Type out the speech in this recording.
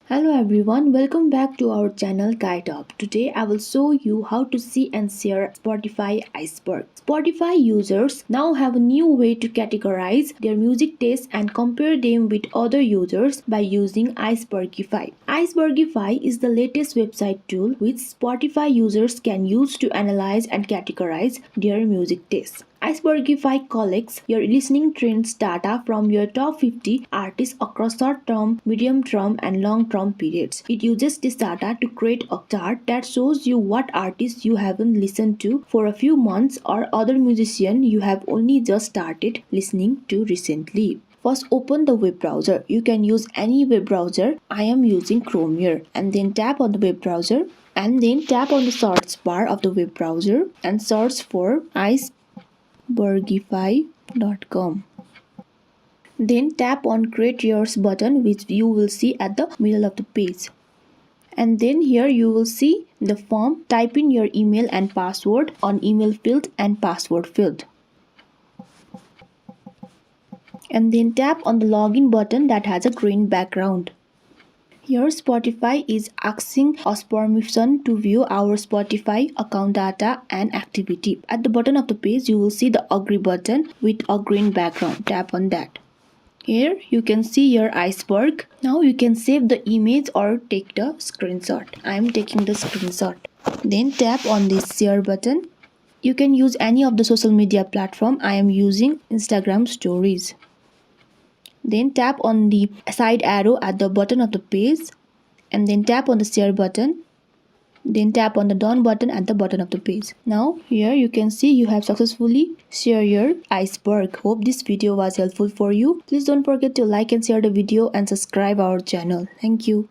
Hello everyone, welcome back to our channel Guide Up. Today I will show you how to see and share Spotify Iceberg. Spotify users now have a new way to categorize their music tastes and compare them with other users by using Icebergify. Icebergify is the latest website tool which Spotify users can use to analyze and categorize their music tastes. Icebergify collects your listening trends data from your top 50 artists across short-term, medium-term, and long-term periods. It uses this data to create a chart that shows you what artists you haven't listened to for a few months or other musicians you have only just started listening to recently. First, open the web browser. You can use any web browser. I am using Chrome here. And then tap on the web browser. And then tap on the search bar of the web browser and search for Icebergify.com. Then tap on Create Yours button, which you will see at the middle of the page. And then here you will see the form. Type in your email and password on email field and password field. And then tap on the login button that has a green background. Here Spotify is asking us permission to view our Spotify account data and activity. At the bottom of the page you will see the agree button with a green background. Tap on that. Here you can see your iceberg. Now you can save the image or take the screenshot. I am taking the screenshot. Then tap on this share button. You can use any of the social media platform. I am using Instagram stories. Then tap on the side arrow at the bottom of the page and then tap on the share button. Then tap on the done button at the bottom of the page. Now here you can see you have successfully shared your iceberg. Hope this video was helpful for you. Please don't forget to like and share the video and subscribe our channel. Thank you.